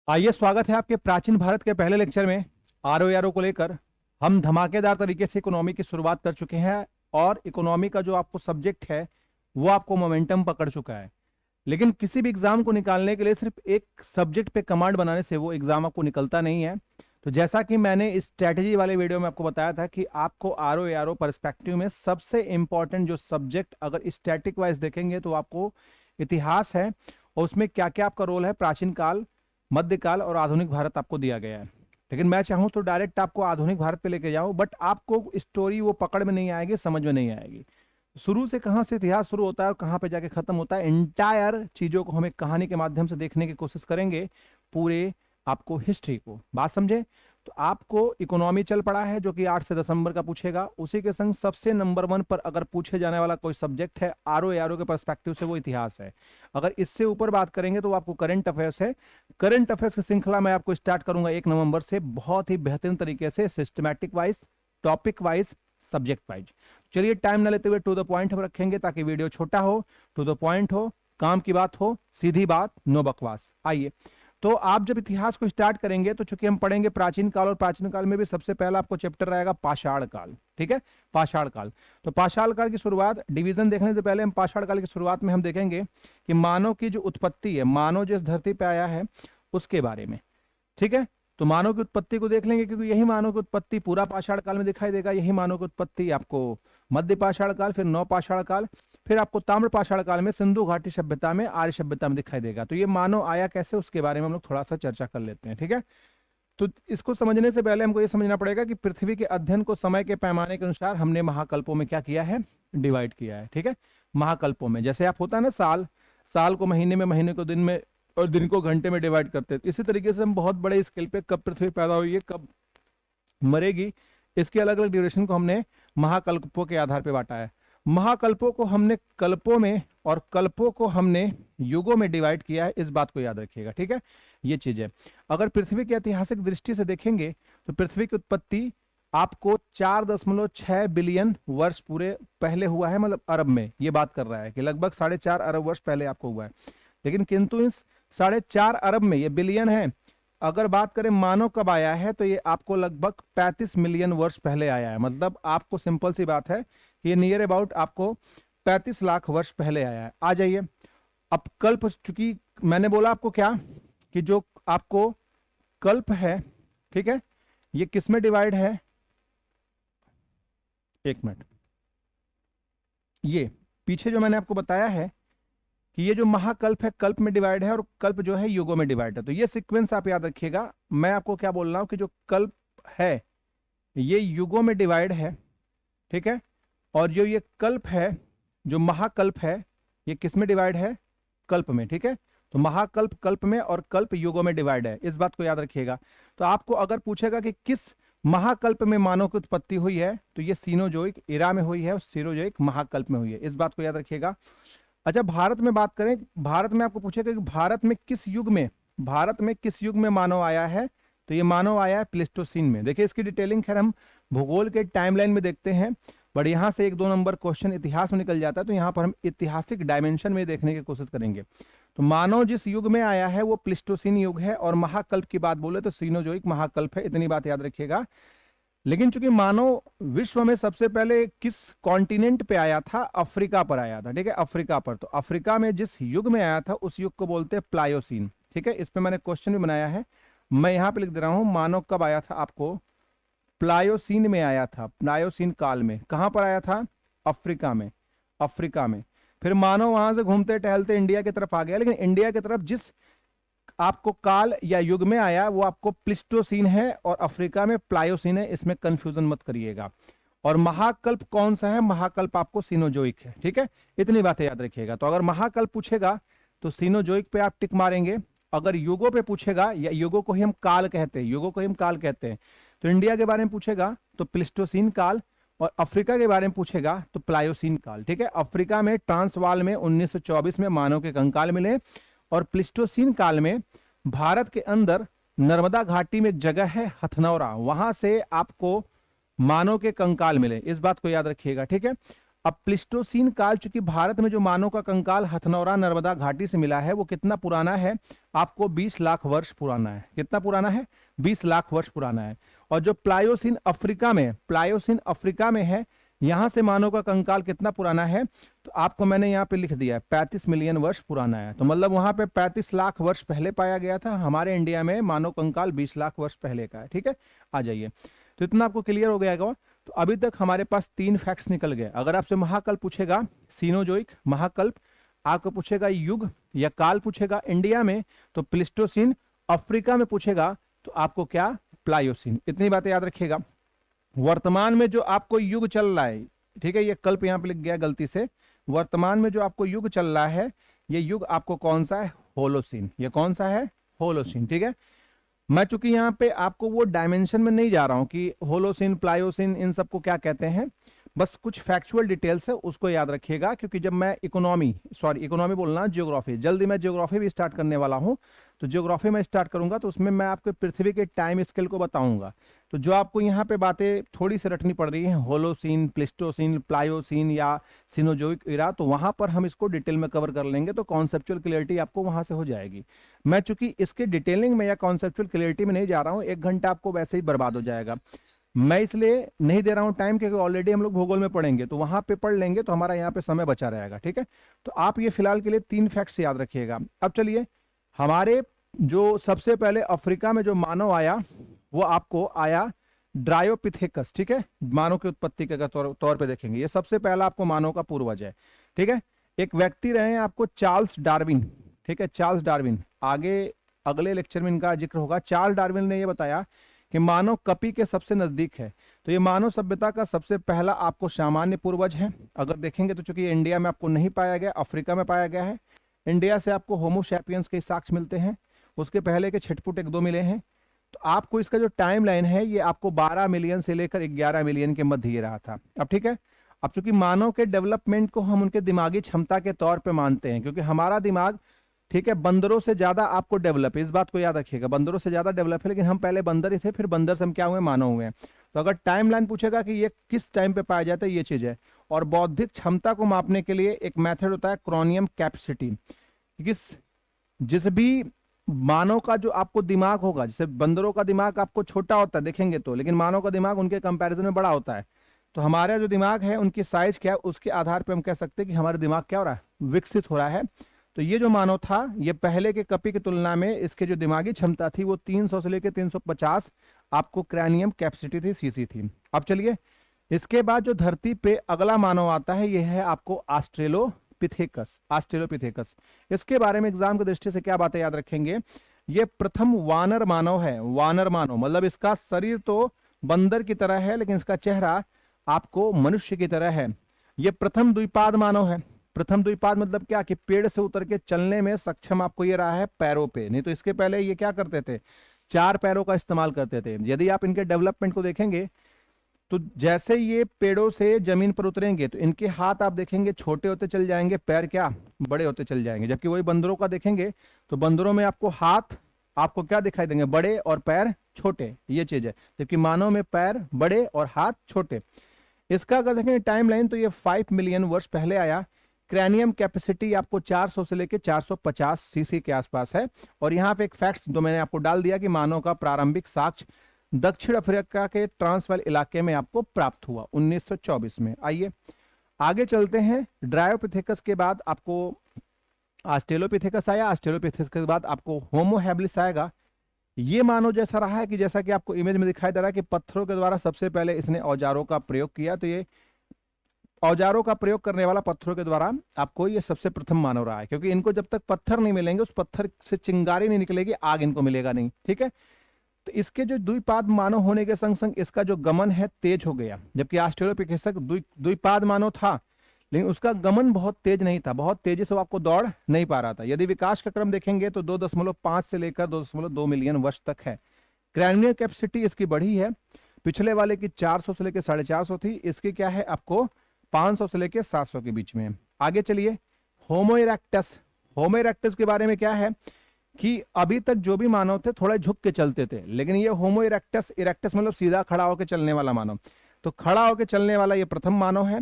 आइए, स्वागत है आपके प्राचीन भारत के पहले लेक्चर में। आरओ को लेकर हम धमाकेदार तरीके से इकोनॉमी की शुरुआत कर चुके हैं और इकोनॉमी का जो आपको सब्जेक्ट है वो आपको मोमेंटम पकड़ चुका है। लेकिन किसी भी एग्जाम को निकालने के लिए सिर्फ एक सब्जेक्ट पे कमांड बनाने से वो एग्जाम आपको निकलता नहीं है। तो जैसा कि मैंने इस स्ट्रैटेजी वाले वीडियो में आपको बताया था कि आपको आरओ पर्सपेक्टिव में सबसे इंपॉर्टेंट जो सब्जेक्ट अगर स्टैटिक वाइज देखेंगे तो आपको इतिहास है और उसमें क्या क्या आपका रोल है, प्राचीन काल, मध्यकाल और आधुनिक भारत आपको दिया गया है। लेकिन मैं चाहूं तो डायरेक्ट आपको आधुनिक भारत पे लेके जाऊं, बट आपको स्टोरी वो पकड़ में नहीं आएगी, समझ में नहीं आएगी। शुरू से कहां से इतिहास शुरू होता है और कहां पे जाके खत्म होता है, इंटायर चीजों को हम एक कहानी के माध्यम से देखने की कोशिश करेंगे, पूरे आपको हिस्ट्री को। बात समझे? तो आपको इकोनॉमी चल पड़ा है जो कि 8 से 10 नंबर का पूछेगा। उसी के संग सबसे नंबर 1 पर अगर पूछे जाने वाला कोई सब्जेक्ट है आरओ के पर्सपेक्टिव से, वो इतिहास है। अगर इससे ऊपर बात करेंगे तो आपको करंट अफेयर्स है। करंट अफेयर्स की श्रृंखला मैं आपको स्टार्ट करूंगा 1 नवंबर से, बहुत ही बेहतरीन तरीके से, systematic wise, topic wise, subject wise. चलिए, टाइम न लेते हुए टू द पॉइंट हम रखेंगे ताकि वीडियो छोटा हो, टू द पॉइंट हो, काम की बात हो, सीधी बात, नो बकवास। आइए, तो आप जब इतिहास को स्टार्ट करेंगे तो चूंकि हम पढ़ेंगे प्राचीन काल, और प्राचीन काल में भी सबसे पहला आपको चैप्टर रहेगा पाषाण काल। ठीक है, पाषाण काल। तो पाषाण काल की शुरुआत, डिवीजन देखने से पहले हम पाषाण काल की शुरुआत में हम देखेंगे कि मानव की जो उत्पत्ति है, मानव जिस धरती पे आया है उसके बारे में। ठीक है, तो मानव की उत्पत्ति को देख लेंगे क्योंकि यही मानव की उत्पत्ति पूरा पाषाण काल में दिखाई देगा। यही मानव की उत्पत्ति आपको मध्य पाषाण काल, फिर नव पाषाण काल, फिर आपको ताम्र पाषाण काल में, सिंधु घाटी सभ्यता में, आर्य सभ्यता में दिखाई देगा। तो ये मानव आया कैसे, उसके बारे में हम लोग थोड़ा सा चर्चा कर लेते हैं। ठीक है, तो इसको समझने से पहले हमको ये समझना पड़ेगा कि पृथ्वी के अध्ययन को समय के पैमाने के अनुसार हमने महाकल्पों में क्या किया है, डिवाइड किया है। ठीक है, महाकल्पों में जैसे आप होता है ना, साल को महीने में, महीने को दिन में, और दिन को घंटे में डिवाइड करते हैं। इसी तरीके से हम बहुत बड़े स्केल पे कब पृथ्वी पैदा हुई है, कब मरेगी, इसके अलग अलग ड्यूरेशन को हमने महाकल्पों के आधार पर बांटा है। महाकल्पों को हमने कल्पों में और कल्पों को हमने युगों में डिवाइड किया है, इस बात को याद रखिएगा। ठीक है, ये चीज है। अगर पृथ्वी की ऐतिहासिक दृष्टि से देखेंगे तो पृथ्वी की उत्पत्ति आपको 4.6 बिलियन वर्ष पूरे पहले हुआ है, मतलब अरब में ये बात कर रहा है कि लगभग 4.5 अरब वर्ष पहले आपको हुआ है। लेकिन किंतु इस 4.5 अरब में, ये बिलियन है, अगर बात करें मानव कब आया है तो ये आपको लगभग 35 मिलियन वर्ष पहले आया है। मतलब आपको सिंपल सी बात है कि ये नियर अबाउट आपको 35 लाख वर्ष पहले आया है। आ जाइए, अब कल्प, चूंकि मैंने बोला आपको क्या कि जो आपको कल्प है, ठीक है, ये किस में डिवाइड है, एक मिनट, ये पीछे जो मैंने आपको बताया है कि ये जो महाकल्प है कल्प में डिवाइड है और कल्प जो है युगों में डिवाइड है। तो ये सीक्वेंस आप याद रखिएगा। मैं आपको क्या बोल रहा हूं कि जो कल्प है ये युगों में डिवाइड है, ठीक है, और जो ये कल्प है, जो महाकल्प है, ये किस में डिवाइड है, कल्प में। ठीक है, तो महाकल्प कल्प में और कल्प युगों में डिवाइड है, इस बात को याद रखिएगा। तो आपको अगर पूछेगा कि किस महाकल्प में मानव की उत्पत्ति हुई है तो ये सीनोजोइक इरा में हुई है और सीरोजोइक महाकल्प में हुई है, इस बात को याद रखिएगा। अच्छा, भारत में बात करें, भारत में आपको पूछेगा कि भारत में किस युग में, भारत में किस युग में मानव आया है, तो ये मानव आया है प्लेस्टोसीन में। देखिए, इसकी डिटेलिंग खैर हम भूगोल के टाइमलाइन में देखते हैं, बट यहाँ से 1-2 नंबर क्वेश्चन इतिहास में निकल जाता है, तो यहाँ पर हम ऐतिहासिक डायमेंशन में देखने की कोशिश करेंगे। तो मानव जिस युग में आया है वो प्लेस्टोसीन युग है, और महाकल्प की बात बोले तो सीनोजोइक महाकल्प है, इतनी बात याद रखिएगा। लेकिन चूंकि मानव विश्व में सबसे पहले किस कॉन्टिनेंट पे आया था, अफ्रीका पर आया था। ठीक है, अफ्रीका पर, तो अफ्रीका में जिस युग में आया था उस युग को बोलते हैं प्लायोसीन। ठीक है, इस पे मैंने क्वेश्चन भी बनाया है, मैं यहां पे लिख दे रहा हूं। मानव कब आया था, आपको प्लायोसीन में आया था, प्लायोसीन काल में। कहां पर आया था, अफ्रीका में, अफ्रीका में। फिर मानव वहां से घूमते टहलते इंडिया की तरफ आ गया, लेकिन इंडिया की तरफ जिस आपको काल या युग में आया वो आपको प्लिस्टोसीन है और अफ्रीका में प्लायोसीन है, इसमें कंफ्यूजन मत करिएगा। और महाकल्प कौन सा है, महाकल्प आपको सीनोजोइक है। ठीक है, इतनी बातें याद रखिएगा। तो अगर महाकल्प पूछेगा तो सीनोजोइक पे आप टिक मारेंगे। अगर युगों पे पूछेगा, या युगों को ही हम काल कहते हैं, युगों को ही हम काल कहते हैं, तो इंडिया के बारे में पूछेगा तो प्लिस्टोसीन काल, और अफ्रीका के बारे में पूछेगा तो प्लायोसीन काल। ठीक है, अफ्रीका में ट्रांसवाल में 1924 में मानव के कंकाल मिले, और प्लिस्टोसीन काल में भारत के अंदर नर्मदा घाटी में एक जगह है हथनौरा, वहां से आपको मानव के कंकाल मिले, इस बात को याद रखिएगा। ठीक है, अब प्लिस्टोसीन काल, चूंकि भारत में जो मानव का कंकाल हथनौरा नर्मदा घाटी से मिला है वो कितना पुराना है, आपको 20 लाख वर्ष पुराना है। कितना पुराना है? 20 लाख वर्ष पुराना है। और जो प्लायोसीन अफ्रीका में है, यहां से मानव का कंकाल कितना पुराना है, तो आपको मैंने यहाँ पे लिख दिया है 35 मिलियन वर्ष पुराना है। तो मतलब वहां पे 35 लाख वर्ष पहले पाया गया था, हमारे इंडिया में मानव कंकाल 20 लाख वर्ष पहले का है। ठीक है, आ जाइए। तो इतना आपको क्लियर हो गया। तो अभी तक हमारे पास 3 फैक्ट्स निकल गए। अगर आपसे महाकल्प पूछेगा, सीनोजोइक महाकल्प, आपको पूछेगा युग या काल पूछेगा इंडिया में, तो प्लिस्टोसीन, अफ्रीका में पूछेगा तो आपको क्या, प्लायोसीन। इतनी बातें याद रखिएगा। वर्तमान में जो आपको युग चल रहा है, ठीक है, ये कल्प यहां पे लिख गया गलती से, वर्तमान में जो आपको युग चल रहा है, ये युग आपको कौन सा है, होलोसीन। ये कौन सा है, होलोसीन। ठीक है, मैं चूंकि यहाँ पे आपको वो डायमेंशन में नहीं जा रहा हूं कि होलोसिन, प्लायोसिन, इन सबको क्या कहते हैं, बस कुछ फैक्चुअल डिटेल्स है, उसको याद रखिएगा। क्योंकि जब मैं इकोनॉमी बोलना, ज्योग्राफी, जल्दी मैं ज्योग्राफी भी स्टार्ट करने वाला हूं, तो ज्योग्राफी में स्टार्ट करूंगा तो उसमें मैं आपको पृथ्वी के टाइम स्केल को बताऊंगा। तो जो आपको यहाँ पे बातें थोड़ी सी रटनी पड़ रही हैं, होलोसीन, प्लिस्टोसीन, प्लायोसीन या सिनोजोइक इरा, तो वहां पर हम इसको डिटेल में कवर कर लेंगे, तो कॉन्सेप्चुअल क्लियरिटी आपको वहां से हो जाएगी। मैं चूंकि इसके डिटेलिंग में या कॉन्सेप्चुअल क्लियरिटी में नहीं जा रहा हूँ, 1 घंटा आपको वैसे ही बर्बाद हो जाएगा। मैं इसलिए नहीं दे रहा हूं टाइम, क्योंकि ऑलरेडी हम लोग भूगोल में पढ़ेंगे, तो वहां पे पढ़ लेंगे तो हमारा यहाँ पे समय बचा रहेगा। ठीक है, तो आप ये फिलहाल के लिए 3 फैक्ट्स याद रखिएगा। अब चलिए, हमारे जो सबसे पहले अफ्रीका में जो मानव आया, वो आपको आया ड्रायोपिथेकस। ठीक है, मानव की उत्पत्ति के तौर पे देखेंगे, ये सबसे पहला आपको मानव का पूर्वज है। ठीक है, एक व्यक्ति रहे हैं आपको चार्ल्स डार्विन। ठीक है, चार्ल्स डार्विन, आगे अगले लेक्चर में इनका जिक्र होगा। चार्ल्स डार्विन ने यह बताया कि मानव कपि के सबसे नजदीक है। तो ये मानव सभ्यता का सबसे पहला आपको सामान्य पूर्वज है। अगर देखेंगे तो चूंकि इंडिया में आपको नहीं पाया गया, अफ्रीका में पाया गया है। इंडिया से आपको होमो सैपियंस के साक्ष्य मिलते हैं, उसके पहले के छिटपुट 1-2 मिले हैं। तो आपको इसका जो टाइम लाइन है, ये आपको 12 मिलियन से लेकर 11 मिलियन के मध्य ये रहा था। अब ठीक है, अब चूंकि मानव के डेवलपमेंट को हम उनके दिमागी क्षमता के तौर पे मानते हैं, क्योंकि हमारा दिमाग, ठीक है, बंदरों से ज्यादा आपको डेवलप है, इस बात को याद रखिएगा, बंदरों से ज्यादा डेवलप है। लेकिन हम पहले बंदर ही थे, फिर बंदर से हम क्या हुए, मानव हुए। तो अगर टाइम लाइन पूछेगा कि ये किस टाइम पे पाया जाता है, ये चीज है। और बौद्धिक क्षमता को मापने के लिए एक मेथड होता है क्रॉनियम कैपेसिटी। जिस भी मानव का जो आपको दिमाग होगा, जैसे बंदरों का दिमाग आपको छोटा होता है देखेंगे तो, लेकिन मानव का दिमाग उनके कंपैरिजन में बड़ा होता है। तो हमारा जो दिमाग है, उनकी साइज क्या है, उसके आधार पर हम कह सकते हैं कि हमारा दिमाग क्या हो रहा है, विकसित हो रहा है। तो ये जो मानव था, ये पहले के कपि की तुलना में इसके जो दिमागी क्षमता थी वो 300 से लेकर 350 आपको क्रैनियम कैपेसिटी थी, सीसी थी। अब चलिए, इसके बाद जो धरती पे अगला मानव आता है, ये है आपको ऑस्ट्रेलोपिथेकस। इसके बारे में एग्जाम की दृष्टि से क्या बातें याद रखेंगे, ये प्रथम वानर मानव है। वानर मानव मतलब इसका शरीर तो बंदर की तरह है, लेकिन इसका चेहरा आपको मनुष्य की तरह है। ये प्रथम द्विपाद मानव है। प्रथम द्विपाद मतलब क्या, कि पेड़ से उतर के चलने में सक्षम आपको ये रहा है पैरों पे। नहीं तो इसके पहले ये क्या करते थे, 4 पैरों का इस्तेमाल करते थे। यदि आप इनके डेवलपमेंट को देखेंगे तो जैसे ये पेड़ों से जमीन पर उतरेंगे तो इनके हाथ आप देखेंगे छोटे होते चल जाएंगे, पैर क्या, बड़े होते चल जाएंगे। जबकि वही बंदरों का देखेंगे तो बंदरों में आपको हाथ आपको क्या दिखाई देंगे, बड़े और पैर छोटे, ये चीज है। जबकि मानव में पैर बड़े और हाथ छोटे। इसका अगर देखेंगे टाइम लाइन, तो ये 5 मिलियन वर्ष पहले आया। क्रैनियम कैपेसिटी आपको 400 से लेकर 450 सीसी के आसपास है। और यहाँ पे एक फैक्ट्स जो मैंने आपको डाल दिया कि मानव का प्रारंभिक साक्ष्य दक्षिण अफ्रीका के ट्रांसवाल इलाके में आपको प्राप्त हुआ 1924 में। आइए आगे चलते हैं। ड्रायोपिथेकस के बाद आपको ऑस्ट्रेलोपिथेकस आया। ऑस्ट्रेलोपिथेकस के बाद आपको होमो हैबिलिस आएगा। ये मानव जैसा रहा है कि जैसा कि आपको इमेज में दिखाई दे रहा है कि पत्थरों के द्वारा सबसे पहले इसने औजारों का प्रयोग किया। तो ये औजारों का प्रयोग करने वाला पत्थरों के द्वारा आपको ये सबसे प्रथम मानव रहा है, क्योंकि इनको जब तक पत्थर नहीं मिलेंगे, उस पत्थर से चिंगारी नहीं निकलेगी, आग इनको मिलेगा नहीं। ठीक है, तो इसके जो द्विपाद मानव होने के संग संग इसका जो गमन है तेज हो गया। जबकि ऑस्ट्रेलोपिथेकस द्विपाद मानव था, लेकिन उसका गमन बहुत तेज नहीं था, बहुत तेजी से वो आपको दौड़ नहीं पा रहा था। यदि विकास का क्रम देखेंगे तो 2.5 से लेकर 2.2 मिलियन वर्ष तक है। क्रैनियल कैपेसिटी इसकी बढ़ी है। पिछले वाले की 400 से लेकर 450 थी, इसकी क्या है आपको 500 से लेकर 700 के बीच में। आगे चलिए, होमो इरेक्टस। होमो इरेक्टस के बारे में क्या है कि अभी तक जो भी मानव थे थोड़ा झुक के चलते थे, लेकिन ये होमो इरेक्टस, इरेक्टस मतलब सीधा खड़ा होकर चलने वाला मानव, तो खड़ा होकर चलने वाला ये प्रथम मानव है।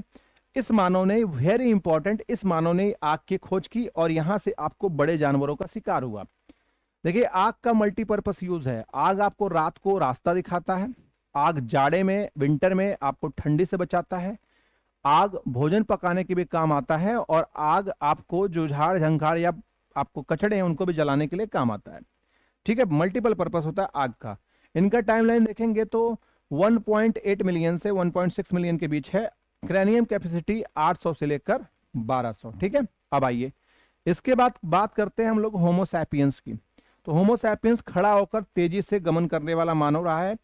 इस मानव ने, वेरी इंपॉर्टेंट, इस मानव ने आग की खोज की और यहां से आपको बड़े जानवरों का शिकार हुआ। देखिए आग का मल्टीपर्पस यूज है। आग आपको रात को रास्ता दिखाता है, आग जाड़े में, विंटर में आपको ठंडी से बचाता है, आग भोजन पकाने के भी काम आता है, और आग आपको जो झाड़ झंखाड़ या आपको कचड़े हैं उनको भी जलाने के लिए काम आता है। ठीक है, मल्टीपल पर्पस होता है आग का। इनका टाइमलाइन देखेंगे तो 1.8 मिलियन से 1.6 मिलियन के बीच है। क्रैनियम कैपेसिटी 800 से लेकर 1200। ठीक है, अब आइए इसके बाद बात करते हैं हम लोग होमो सैपियंस की। तो होमो सैपियंस खड़ा होकर तेजी से गमन करने वाला मानव रहा है,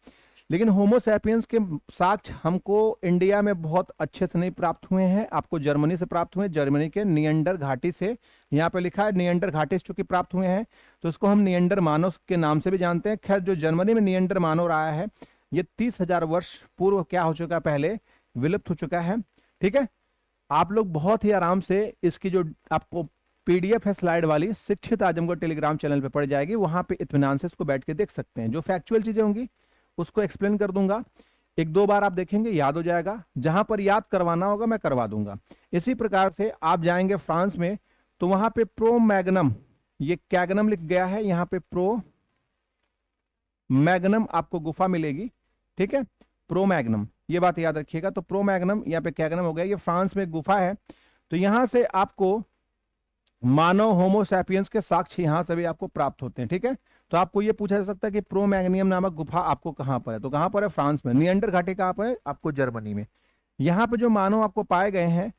लेकिन होमो सैपियंस के साक्ष्य हमको इंडिया में बहुत अच्छे से नहीं प्राप्त हुए हैं, आपको जर्मनी से प्राप्त हुए, जर्मनी के नियंडर घाटी से। यहाँ पे लिखा है नियंडर घाटी से चूंकि प्राप्त हुए हैं तो इसको हम नियंडर मानव के नाम से भी जानते हैं। खैर, जो जर्मनी में नियंडर मानव रहा है ये 30,000 वर्ष पूर्व क्या हो चुका है, पहले विलुप्त हो चुका है। ठीक है, आप लोग बहुत ही आराम से इसकी जो आपको पीडीएफ है स्लाइड वाली, शिक्षित आजमगढ़ टेलीग्राम चैनल पे पड़ जाएगी, वहां पे इत्मीनान से इसको बैठ के देख सकते हैं। जो फैक्चुअल चीजें होंगी उसको एक्सप्लेन कर दूंगा, एक दो बार आप देखेंगे याद हो जाएगा, जहां पर याद करवाना होगा मैं करवा दूंगा। इसी प्रकार से आप जाएंगे फ्रांस में तो वहां पे प्रो मैग्नम, ये कैगनम लिख गया है, यहाँ पे प्रो मैग्नम आपको गुफा मिलेगी। ठीक है, प्रो मैग्नम, ये बात याद रखिएगा। तो प्रो मैग्नम यहाँ पे कैगनम हो गया, ये फ्रांस में गुफा है। तो यहां से आपको मानव होमो सैपियंस के साक्ष्य यहां से भी आपको प्राप्त होते हैं। ठीक है, तो आपको ये पूछा जा सकता है कि प्रो मैग्नियम नामक गुफा आपको कहां पर है, तो कहां पर है, फ्रांस में। नियंडर घाटी कहां पर है, आपको जर्मनी में। यहाँ पे जो मानव आपको पाए गए हैं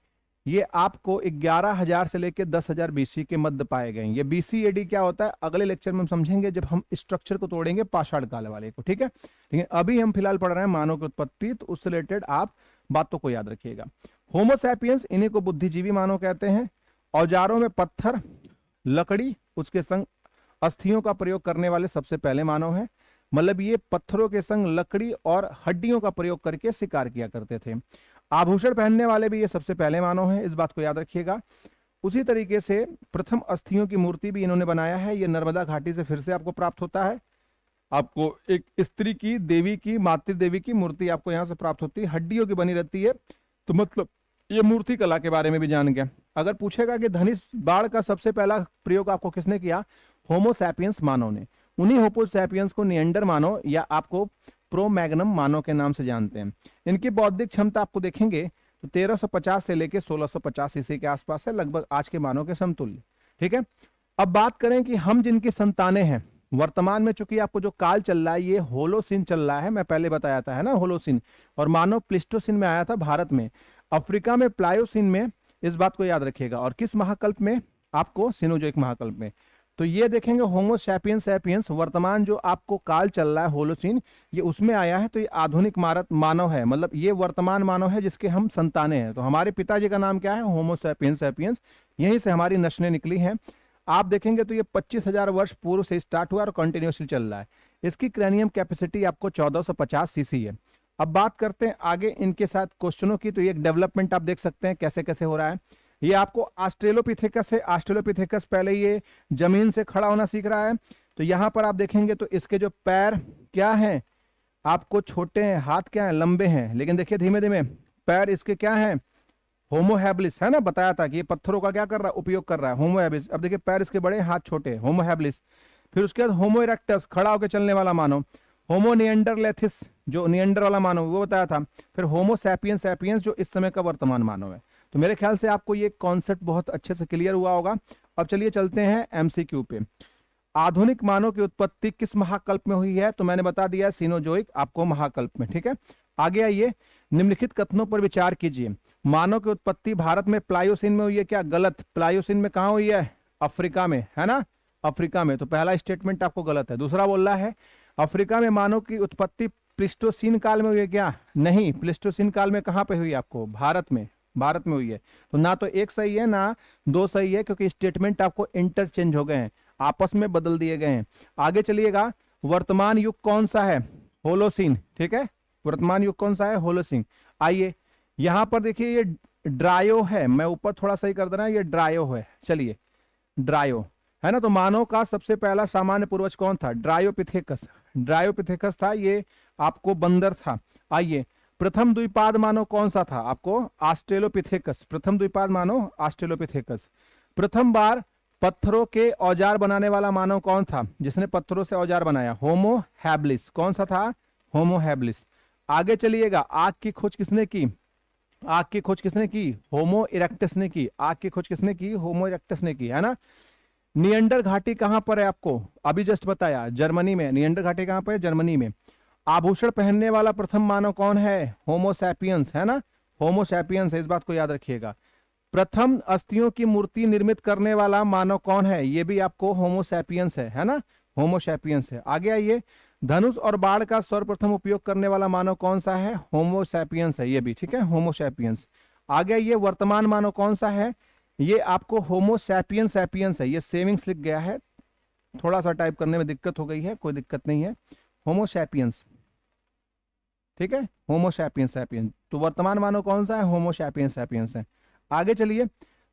ये आपको 11,000 से लेकर 10,000 बीसी के मध्य पाए गए हैं। ये बीसी एडी क्या होता है अगले लेक्चर में हम समझेंगे जब हम स्ट्रक्चर को तोड़ेंगे पाषाण काल वाले को। ठीक है, लेकिन अभी हम फिलहाल पढ़ रहे हैं मानव की उत्पत्ति, तो उससे रिलेटेड आप बातों को याद रखिएगा। होमो सैपियंस, इन्हीं को बुद्धिजीवी मानव कहते हैं। औजारों में पत्थर, लकड़ी, उसके संग अस्थियों का प्रयोग करने वाले सबसे पहले मानव हैं। मतलब ये पत्थरों के संग लकड़ी और हड्डियों का प्रयोग करके शिकार किया करते थे। आभूषण पहनने वाले भी ये सबसे पहले मानव हैं, इस बात को याद रखिएगा। उसी तरीके से प्रथम अस्थियों की मूर्ति भी इन्होंने बनाया है, ये नर्मदा घाटी से फिर से आपको प्राप्त होता है। आपको एक स्त्री की, देवी की, मातृ देवी की मूर्ति आपको यहाँ से प्राप्त होती है, हड्डियों की बनी रहती है। तो मतलब ये मूर्ति कला के बारे में भी जान गया। अगर पूछेगा कि धनुष बाण का सबसे पहला प्रयोग आपको किसने किया, होमो सैपियंस मानव ने। उन्हीं होमो सैपियंस को नियंडर मानव या आपको प्रो मैग्नम मानव के नाम से जानते हैं। इनकी बौद्धिक क्षमता आपको देखेंगे तो 1350 से लेकर 1650 ईस्वी के आसपास है, लगभग आज के मानव के समतुल्य। ठीक है, अब बात करें कि हम जिनकी संतानें हैं वर्तमान में, चूंकि आपको जो काल चल रहा है ये होलोसिन चल रहा है, मैं पहले बताया था है ना होलोसिन, और मानव प्लिस्टोसिन में आया था भारत में, अफ्रीका में प्लायोसिन में, इस बात को याद रखिएगा। और किस महाकल्प में, आपको सिनोजोइक महाकल्प में। तो ये देखेंगे होमो सैपियंस सैपियंस वर्तमान जो आपको काल चल रहा है होलोसिन, ये उसमें आया है। तो ये आधुनिक मानव है, मतलब ये वर्तमान मानव है जिसके हम संतानें हैं। तो हमारे पिताजी का नाम क्या है, होमो सैपियंस सैपियंस, यहीं से हमारी नस्लें निकली हैं। आप देखेंगे तो ये 25,000 वर्ष पूर्व से स्टार्ट हुआ और कंटिन्यूसली चल रहा है। इसकी क्रैनियम कैपेसिटी आपको 1450 सीसी है। अब बात करते हैं आगे इनके साथ क्वेश्चनों की। तो ये एक डेवलपमेंट आप देख सकते हैं कैसे कैसे हो रहा है। ये आपको ऑस्ट्रेलोपिथेकस है, ऑस्ट्रेलोपिथेकस पहले ये जमीन से खड़ा होना सीख रहा है। तो यहां पर आप देखेंगे तो इसके जो पैर क्या हैं, आपको छोटे हैं, हाथ क्या है, लंबे हैं। लेकिन देखिए धीमे धीमे पैर इसके क्या है, होमो हैबिलिस है ना, बताया था कि ये पत्थरों का क्या कर रहा है, उपयोग कर रहा है, होमो हैबिलिस। अब देखिए पैर इसके बड़े, हाथ छोटे, होमो हैबिलिस। फिर उसके बाद होमो इरेक्टस, खड़ा होकर चलने वाला मानव। होमो नियंडरलेथिस, जो नियंडर वाला मानव वो बताया था। फिर होमो सैपियंस सैपियंस, जो इस समय का वर्तमान मानव है। तो मेरे ख्याल से आपको ये कॉन्सेप्ट बहुत अच्छे से क्लियर हुआ होगा। अब चलिए चलते हैं एमसीक्यू पे। आधुनिक मानव की उत्पत्ति किस महाकल्प में हुई है, तो मैंने बता दिया सिनोजोइक आपको महाकल्प में। ठीक है, आगे आइए, निम्नलिखित कथनों पर विचार कीजिए। मानव की उत्पत्ति भारत में प्लायोसिन में हुई है, क्या गलत। प्लायोसिन में कहां हुई है, अफ्रीका में, है ना, अफ्रीका में। तो पहला स्टेटमेंट आपको गलत है। दूसरा बोल रहा है अफ्रीका में मानव की उत्पत्ति प्लिस्टोसीन काल में हुई है, क्या, नहीं। प्लिस्टोसीन काल में कहां पे हुई, आपको भारत में, भारत में हुई है। तो ना तो एक सही है ना दो सही है, क्योंकि स्टेटमेंट आपको इंटरचेंज हो गए हैं, आपस में बदल दिए गए हैं। आगे चलिएगा, वर्तमान युग कौन सा है, होलोसिन। ठीक है, वर्तमान युग कौन सा है, होलोसिन। आइए यहां पर देखिए ये ड्रायो है, मैं ऊपर थोड़ा सही कर देना, ये ड्रायो है। चलिए ड्रायो है ना। तो मानव का सबसे पहला सामान्य पूर्वज कौन था, ड्रायोपिथेकस। ड्रायोपिथेकस था, ये आपको बंदर था। आइए प्रथम द्विपाद मानव कौन सा था? आपको ऑस्ट्रेलोपिथेकस, प्रथम द्विपाद मानव ऑस्ट्रेलोपिथेकस। प्रथम बार पत्थरों के औजार बनाने वाला मानव कौन था जिसने पत्थरों से औजार बनाया? Homo habilis. कौन सा था? Homo habilis. आगे चलिएगा, आग की खोज किसने की? आग की खोज किसने की? होमो इरेक्टस ने की। आग की खोज किसने की? होमो इरेक्टस ने की, है ना। नियंडर घाटी कहां पर है? आपको अभी जस्ट बताया, जर्मनी में। नियंडर घाटी कहां पर है? जर्मनी में। आभूषण पहनने वाला प्रथम मानव कौन है? होमो सैपियंस, है ना। होमो सैपियंस है, इस बात को याद रखिएगा। प्रथम अस्थियों की मूर्ति निर्मित करने वाला मानव कौन है? ये भी आपको होमो सैपियंस है ना। होमो सैपियंस है। आगे आइए, धनुष और बाण का सर्वप्रथम उपयोग करने वाला मानव कौन सा है? होमो सैपियंस है, ये भी ठीक है, होमो सैपियंस। आगे आइए, वर्तमान मानव कौन सा है? ये आपको होमो सैपियंस सैपियंस है। ये सेविंग्स लिख गया है, थोड़ा सा टाइप करने में दिक्कत हो गई है, कोई दिक्कत नहीं है। होमो सैपियंस, ठीक है, होमो सैपियंस सैपियंस। तो वर्तमान मानव कौन सा है? होमो सैपियंस सैपियंस है। आगे चलिए,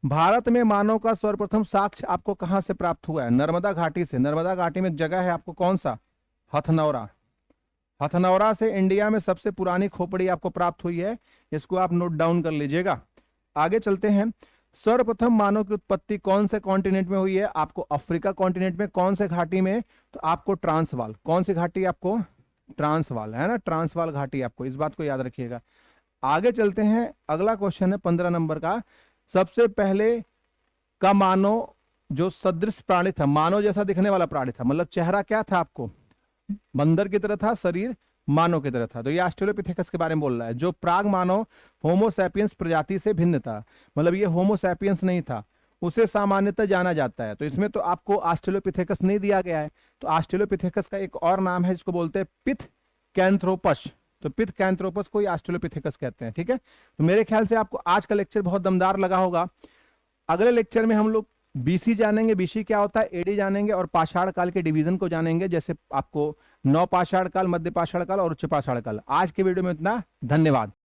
भारत में मानव का सर्वप्रथम साक्ष्य आपको कहां से प्राप्त हुआ है? नर्मदा घाटी से। नर्मदा घाटी में एक जगह है आपको, कौन सा? हथनौरा। हथनौरा से इंडिया में सबसे पुरानी खोपड़ी आपको प्राप्त हुई है, इसको आप नोट डाउन कर लीजिएगा। आगे चलते हैं, सर्वप्रथम मानव की उत्पत्ति कौन से कॉन्टिनेंट में हुई है? आपको अफ्रीका कॉन्टिनेंट में। कौन से घाटी में? तो आपको ट्रांसवाल। कौन सी घाटी? आपको ट्रांसवाल, है ना, ट्रांसवाल घाटी। आपको इस बात को याद रखिएगा। आगे चलते हैं, अगला क्वेश्चन है 15 नंबर का। सबसे पहले का मानव जो सदृश प्राणी था, मानव जैसा दिखने वाला प्राणी था, मतलब चेहरा क्या था? आपको बंदर की तरह था, शरीर मानव की तरह था। तो ये ऑस्ट्रेलोपिथेकस के बारे में बोल रहा है, जो प्राग मानव होमो सैपियंस प्रजाति से भिन्न था। मतलब ये होमो सैपियंस नहीं था, उसे सामान्यतः जाना जाता है। तो इसमें तो आपको ऑस्ट्रेलोपिथेकस नहीं दिया गया है। तो ऑस्ट्रेलोपिथेकस का एक और नाम है जिसको बोलते हैं पिथ कैंथ्रोपस। तो पिथ कैंथ्रोपस को ही ऑस्ट्रेलोपिथेकस कहते हैं, ठीक है। तो मेरे ख्याल से आपको आज का लेक्चर बहुत दमदार लगा होगा। अगले लेक्चर में हम लोग बीसी जानेंगे, बीसी क्या होता है, एडी जानेंगे, और पाषाण काल के डिवीजन को जानेंगे, जैसे आपको नव पाषाण काल, मध्य पाषाण काल और उच्च पाषाण काल। आज के वीडियो में इतना, धन्यवाद।